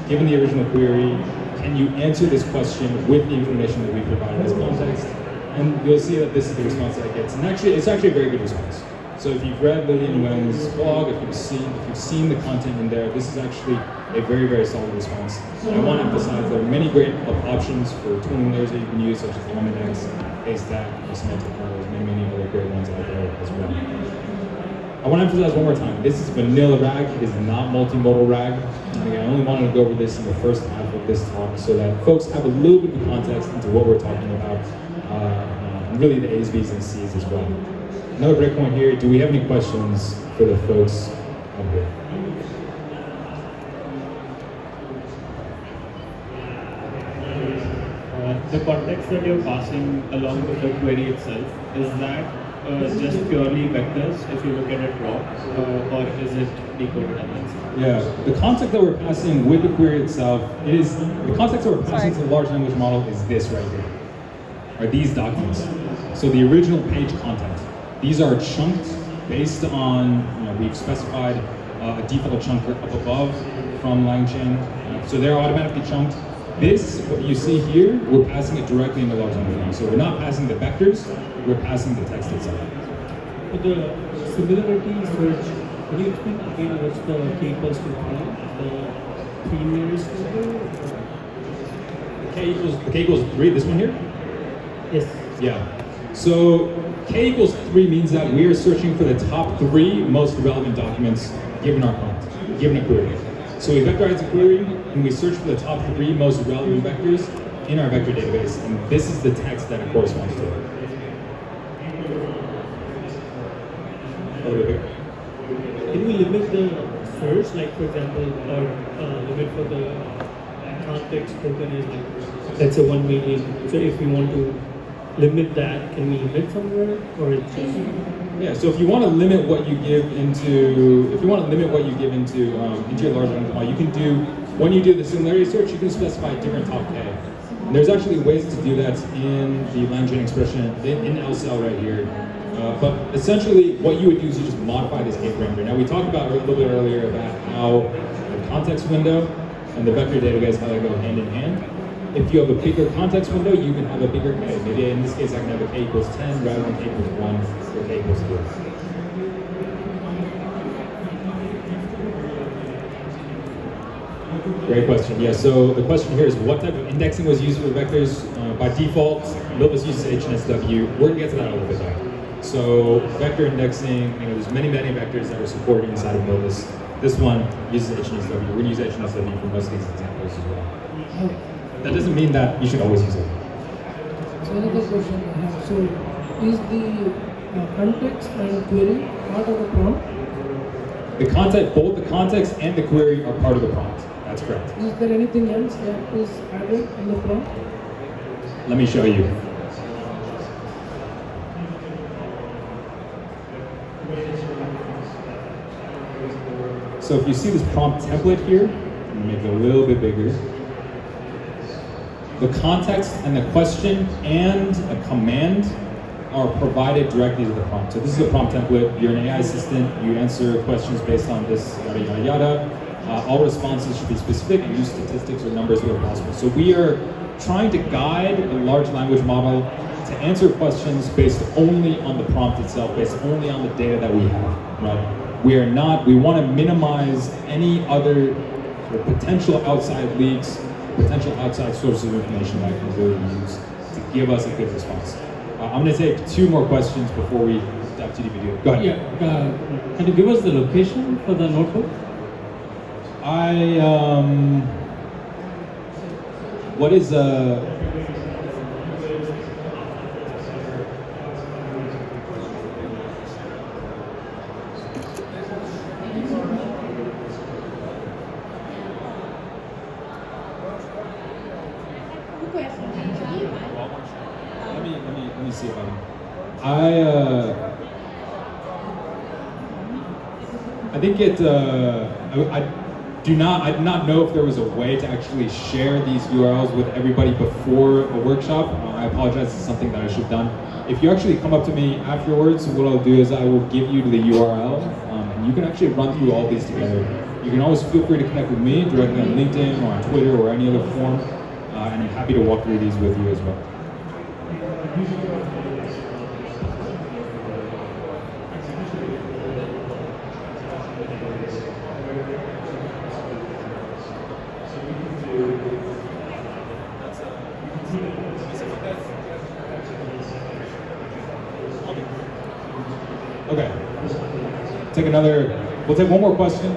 given the original query, can you answer this question with the information that we provided as context? And you'll see that this is the response that it gets. And actually, it's actually a very good response. So if you've read Lillian Wang's blog, if you've seen the content in there, this is actually a very, very solid response. And I want to emphasize there are many great options for tooling layers that you can use, such as Omnidex, Haystack, Semantic Kernels, many other great ones out there as well. I want to emphasize one more time, this is vanilla RAG, it is not multimodal RAG. And again, I only wanted to go over this in the first half of this talk so that folks have a little bit of context into what we're talking about, and really the A's, B's, and C's as well. Another breakpoint here, do we have any questions for the folks up here? The context that you're passing along with the query itself, is that just purely vectors if you look at it raw, or is it decoded elements? Yeah, the context that we're passing with the query itself, the context that we're passing to the large language model is this right here, are these documents. So the original page content, these are chunked based on, we've specified a default chunk up above from LangChain, so they're automatically chunked. This, what you see here, we're passing it directly into large language model. So we're not passing the vectors, we're passing the text itself. For the similarity search, could you explain again what's the k equals to 3? The 3 nearest neighbor? The k equals 3, this one here? Yes. Yeah. So k equals 3 means that we are searching for the top 3 most relevant documents given our prompt, given a query. So we vectorize a query, and we search for the top 3 most relevant vectors in our vector database, and this is the text that it corresponds to. A little bit bigger. Can we limit the search, like for example, or limit for the context token is like, let's say 1 million. So if we want to limit that, can we limit somewhere, or it's just? Yeah, so if you want to limit what you give into, your large language model, you can do, when you do the similarity search, you can specify a different top K. And there's actually ways to do that in the LangChain expression, in LCell right here. But essentially, what you would do is you just modify this K parameter. Now, we talked about a little bit earlier about how the context window and the vector database, how they go hand in hand. If you have a bigger context window, you can have a bigger K. Maybe in this case, I can have a K equals 10 rather than K equals 1 or K equals 2. Great question. Yeah, so the question here is what type of indexing was used for the vectors? By default, Miltimodal uses HNSW. We're going to get to that a little bit though. So vector indexing, there's many vectors that are supported inside of Miltimodal. This one uses HNSW. We're going to use HNSW for most of these examples as well. That doesn't mean that you should always use it. So another question I have. So is the context and query part of the prompt? The context, both the context and the query are part of the prompt. That's correct. Is there anything else that is added in the prompt? Let me show you. So if you see this prompt template here, I'm going to make it a little bit bigger. the context and the question and a command are provided directly to the prompt. So this is a prompt template. You're an AI assistant. You answer questions based on this, yada, yada, yada. All responses should be specific and use statistics or numbers where possible. So we are trying to guide the large language model to answer questions based only on the prompt itself, based only on the data that we have, right? We want to minimize any other sort of potential outside leaks, potential outside sources of information that can really be used to give us a good response. I'm going to take 2 more questions before we dive to the video. Go ahead. Yeah, can you give us the location for the notebook? What is let me see if I can. I think it. I do not know if there was a way to actually share these URLs with everybody before a workshop. I apologize. It's something that I should have done. If you actually come up to me afterwards, what I'll do is I will give you the URL, and you can actually run through all these together. You can always feel free to connect with me directly on LinkedIn or on Twitter or any other form, and I'm happy to walk through these with you as well. Okay. We'll take one more question,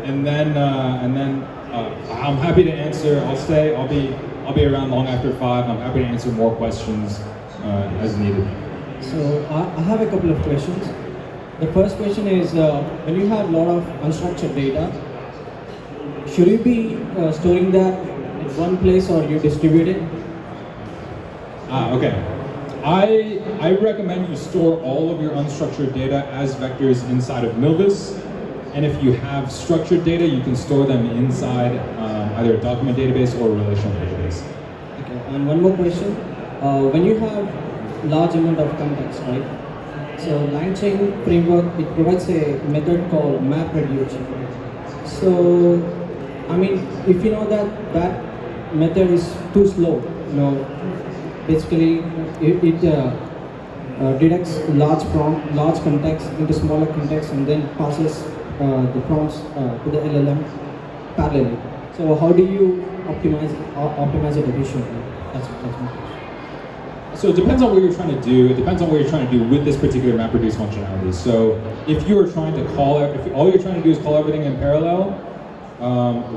and then I'm happy to answer. I'll be around long after 5. I'm happy to answer more questions as needed. So I have a couple of questions. The first question is, when you have a lot of unstructured data, should you be storing that in one place or you distribute it? Okay. I recommend you store all of your unstructured data as vectors inside of Milvus. And if you have structured data, you can store them inside either a document database or a relational database. Okay, and one more question. When you have large amount of context, right? So LangChain framework, it provides a method called MapReduce. So, I mean, if you know that method is too slow, basically it detects large context into smaller context and then passes the prompts to the LLM parallelly. So how do you optimize it efficiently? That's my question. So it depends on what you're trying to do. It depends on what you're trying to do with this particular MapReduce functionality. So if you are trying to if all you're trying to do is call everything in parallel,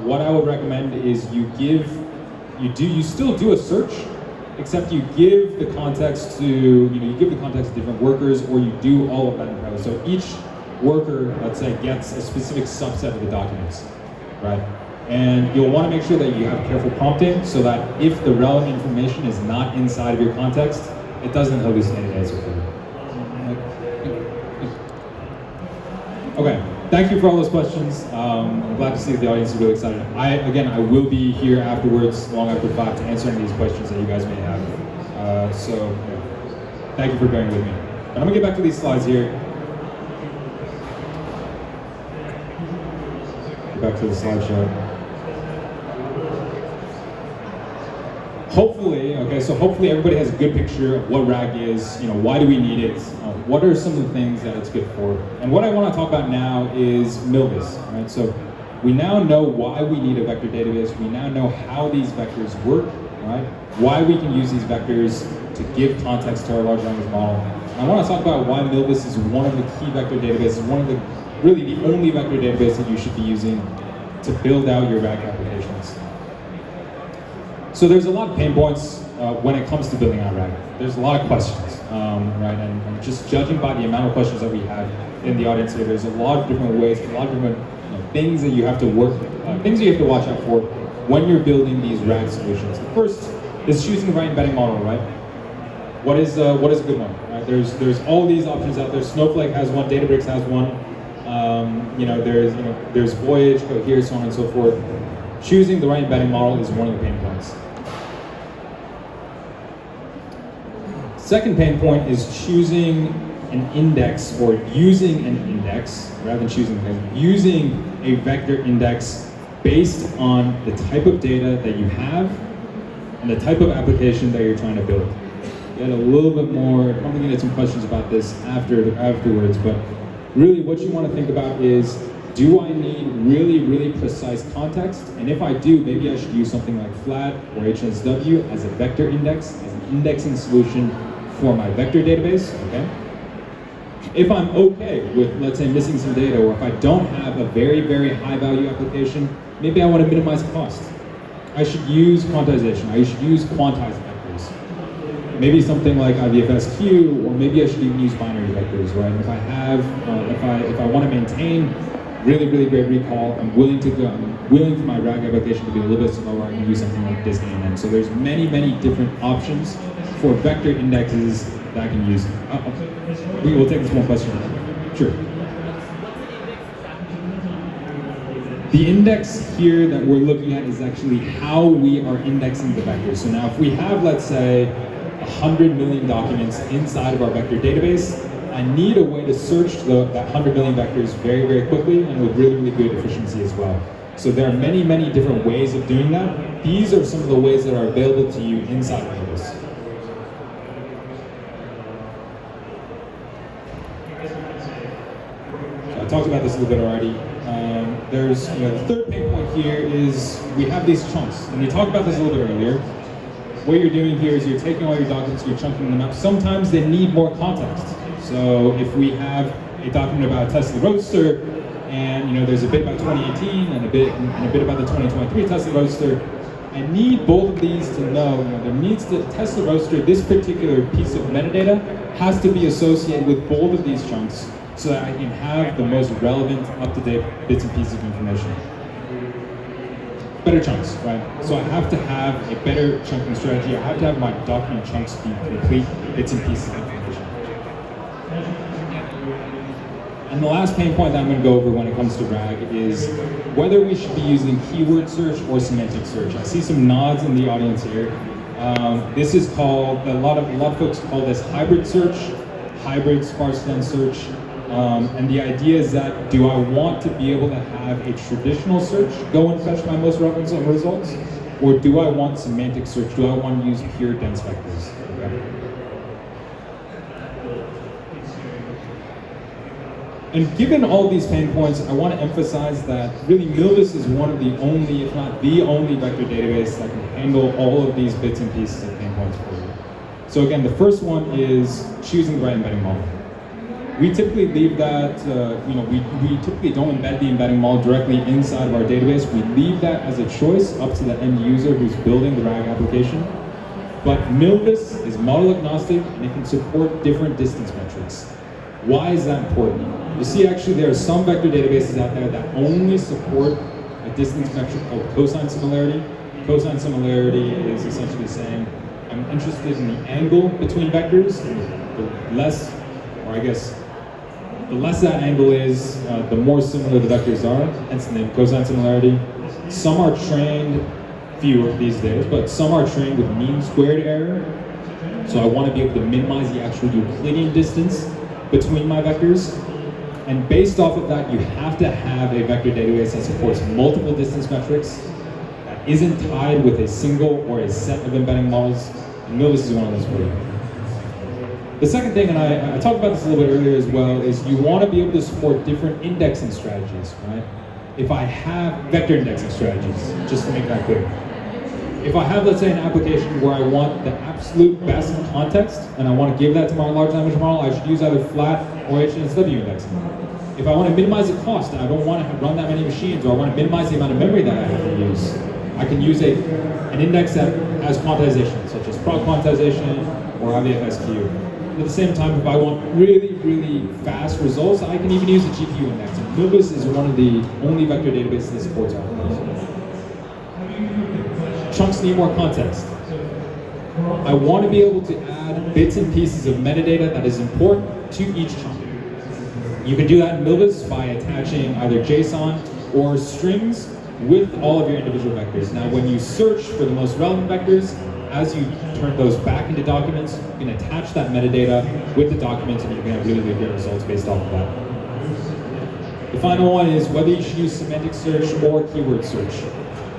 what I would recommend is you still do a search, except you give the context to different workers, or you do all of that in parallel. So each worker, let's say, gets a specific subset of the documents, right? And you'll want to make sure that you have careful prompting so that if the relevant information is not inside of your context, it doesn't hallucinate an answer for you. Okay, thank you for all those questions. I'm glad to see that the audience is really excited. I will be here afterwards, long after 5, to answer any of these questions that you guys may have. Thank you for bearing with me. But I'm gonna get back to these slides here. Get back to the slideshow. Hopefully everybody has a good picture of what RAG is, why do we need it, what are some of the things that it's good for. And what I want to talk about now is Milvus, right? So we now know why we need a vector database, we now know how these vectors work, right? Why we can use these vectors to give context to our large language model. And I want to talk about why Milvus is one of the key vector databases, really the only vector database that you should be using to build out your RAG applications. So there's a lot of pain points when it comes to building out RAG. There's a lot of questions, right? And just judging by the amount of questions that we have in the audience here, there's a lot of different ways, a lot of different things that you have to watch out for when you're building these RAG solutions. The first is choosing the right embedding model, right? What is a good one? Right? There's all these options out there. Snowflake has one, Databricks has one. There's Voyage, Cohere, so on and so forth. Choosing the right embedding model is one of the pain points. Second pain point is choosing an index or using an index, rather than choosing, using a vector index based on the type of data that you have and the type of application that you're trying to build. Get a little bit more, probably gonna get some questions about this afterwards, but really what you want to think about is, do I need really, really precise context? And if I do, maybe I should use something like FLAT or HSW as a vector index, as an indexing solution for my vector database, okay? If I'm okay with, let's say, missing some data, or if I don't have a very, very high value application, maybe I want to minimize cost. I should use quantization. I should use quantized vectors. Maybe something like IVFSQ, or maybe I should even use binary vectors, right? If I have, if I want to maintain really, really great recall, I'm willing for my RAG application to be a little bit slower. I can use something like disk ANN. So there's many, many different options for vector indexes that I can use. We will take this one question. Sure. The index here that we're looking at is actually how we are indexing the vectors. So now if we have, let's say, 100 million documents inside of our vector database, I need a way to search that 100 million vectors very, very quickly and with really, really good efficiency as well. So there are many, many different ways of doing that. These are some of the ways that are available to you inside of Zilliz. I talked about this a little bit already. There's, the third pain point here is we have these chunks. And we talked about this a little bit earlier. What you're doing here is you're taking all your documents, you're chunking them up. Sometimes they need more context. So if we have a document about Tesla Roadster, and there's a bit about 2018 and a bit about the 2023 Tesla Roadster, I need both of these to know, there needs to, Tesla Roadster, this particular piece of metadata has to be associated with both of these chunks, so that I can have the most relevant, up-to-date bits and pieces of information. Better chunks, right? So I have to have a better chunking strategy. I have to have my document chunks be complete bits and pieces of information. And the last pain point that I'm going to go over when it comes to RAG is whether we should be using keyword search or semantic search. I see some nods in the audience here. This is called, a lot of folks call this hybrid search, hybrid sparse dense search. And the idea is that, do I want to be able to have a traditional search go and fetch my most relevant results? Or do I want semantic search? Do I want to use pure dense vectors? Okay. And given all these pain points, I want to emphasize that really Zilliz is one of the only, if not the only vector database that can handle all of these bits and pieces of pain points for you. So again, the first one is choosing the right embedding model. We typically leave that, we typically don't embed the embedding model directly inside of our database. We leave that as a choice up to the end user who's building the RAG application. But Zilliz is model agnostic and it can support different distance metrics. Why is that important? You see, actually, there are some vector databases out there that only support a distance metric called cosine similarity. Cosine similarity is essentially saying, I'm interested in the angle between vectors, and the less, or I guess, the less that angle is, the more similar the vectors are, hence the name cosine similarity. Some are trained, fewer these days, but some are trained with mean squared error. So I want to be able to minimize the actual Euclidean distance between my vectors. And based off of that, you have to have a vector database that supports multiple distance metrics, that isn't tied with a single or a set of embedding models. And Zilliz is one of those for you. The second thing, and I talked about this a little bit earlier as well, is you want to be able to support different indexing strategies, right? If I have vector indexing strategies, just to make that clear. If I have, let's say, an application where I want the absolute best context, and I want to give that to my large language model, I should use either flat or HSW indexing. If I want to minimize the cost, and I don't want to run that many machines, or I want to minimize the amount of memory that I have to use, I can use an index that has quantization, such as prog quantization or IVFSQ. At the same time, if I want really, really fast results, I can even use a GPU index. And Zilliz is one of the only vector databases that supports all of those. Chunks need more context. I want to be able to add bits and pieces of metadata that is important to each chunk. You can do that in Zilliz by attaching either JSON or strings with all of your individual vectors. Now, when you search for the most relevant vectors, as you turn those back into documents, you can attach that metadata with the documents, and you can have really, really great results based off of that. The final one is whether you should use semantic search or keyword search.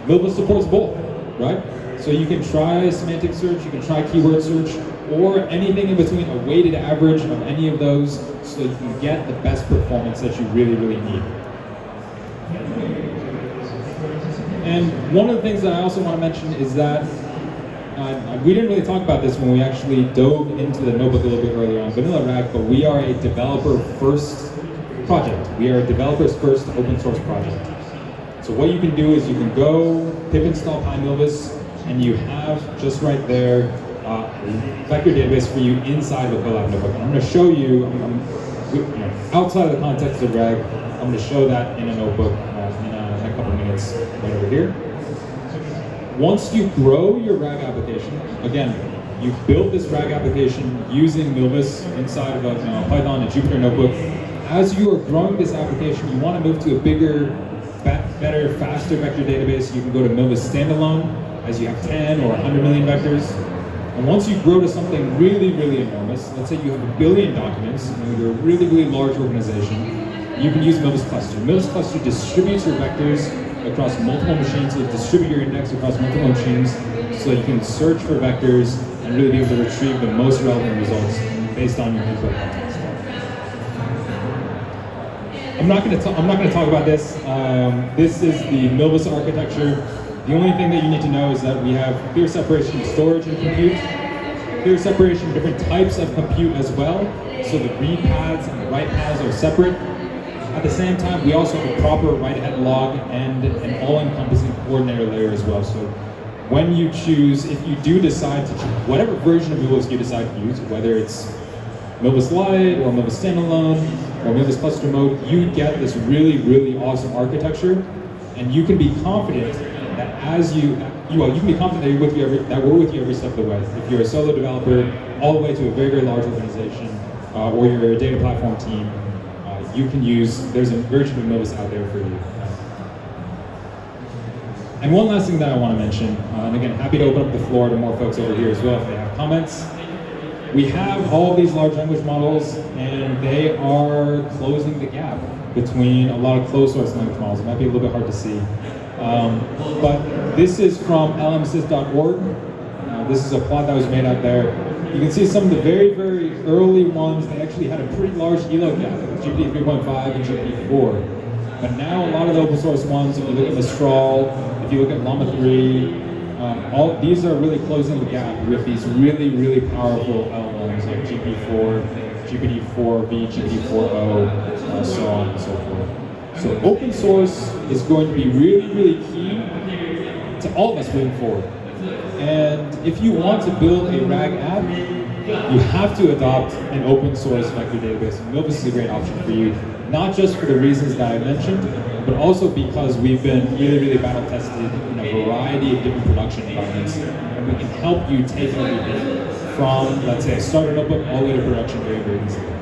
Milvus supports both, right? So you can try semantic search, you can try keyword search, or anything in between, a weighted average of any of those, so you can get the best performance that you really, really need. And one of the things that I also want to mention is that we didn't really talk about this when we actually dove into the notebook a little bit earlier on Vanilla RAG, but we are a developer-first project. We are a developer's first open source project. So what you can do is you can go pip install PyMilvus, and you have just right there a vector database for you inside of the Colab notebook. And I'm going to show you, outside of the context of RAG, I'm going to show that in a notebook in a couple of minutes right over here. Once you grow your RAG application, again, you've built this RAG application using Milvus inside of a Python and Jupyter notebook. As you are growing this application, you want to move to a bigger, better, faster vector database. You can go to Milvus standalone, as you have 10 or 100 million vectors. And once you grow to something really, really enormous, let's say you have 1 billion documents, and you're a really, really large organization, you can use Milvus Cluster. Milvus Cluster distributes your vectors across multiple machines, so distribute your index across multiple machines, so that you can search for vectors and really be able to retrieve the most relevant results based on your input context. I'm not going to talk about this. This is the Milvus architecture. The only thing that you need to know is that we have clear separation of storage and compute, clear separation of different types of compute as well, so the read paths and the write paths are separate. At the same time, we also have a proper write-ahead log and an all-encompassing coordinator layer as well. So when you choose, if you do decide to choose whatever version of Milvus you decide to use, whether it's Milvus Lite or Milvus Standalone or Milvus Cluster Mode, you get this really, really awesome architecture, and you can be confident that as you can be confident that we're with you every step of the way. If you're a solo developer, all the way to a very, very large organization, or you're a data platform team, you can use, there's a version of Milvus out there for you. And one last thing that I want to mention, and again, happy to open up the floor to more folks over here as well if they have comments. We have all of these large language models, and they are closing the gap between a lot of closed source language models. It might be a little bit hard to see. But this is from lmassist.org. This is a plot that was made out there. You can see some of the very, very early ones, they actually had a pretty large elo gap, GPT 3.5 and GPT 4. But now a lot of the open source ones, if you look at Mistral, if you look at Llama 3, all these are really closing the gap with these really, really powerful LLMs like GPT-4, GPT-4v, GPT-4o, so on and so forth. So open source is going to be really, really key to all of us moving forward. And if you want to build a RAG app, you have to adopt an open source vector database. And Milvus is a great option for you, not just for the reasons that I mentioned, but also because we've been really, really battle tested in a variety of different production environments. And we can help you take everything from, let's say, a starter notebook all the way to production very, very easily.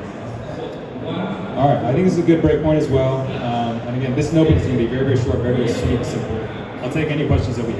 All right, I think this is a good break point as well. And again, this notebook is going to be very, very short, very, very sweet and simple. I'll take any questions that we have.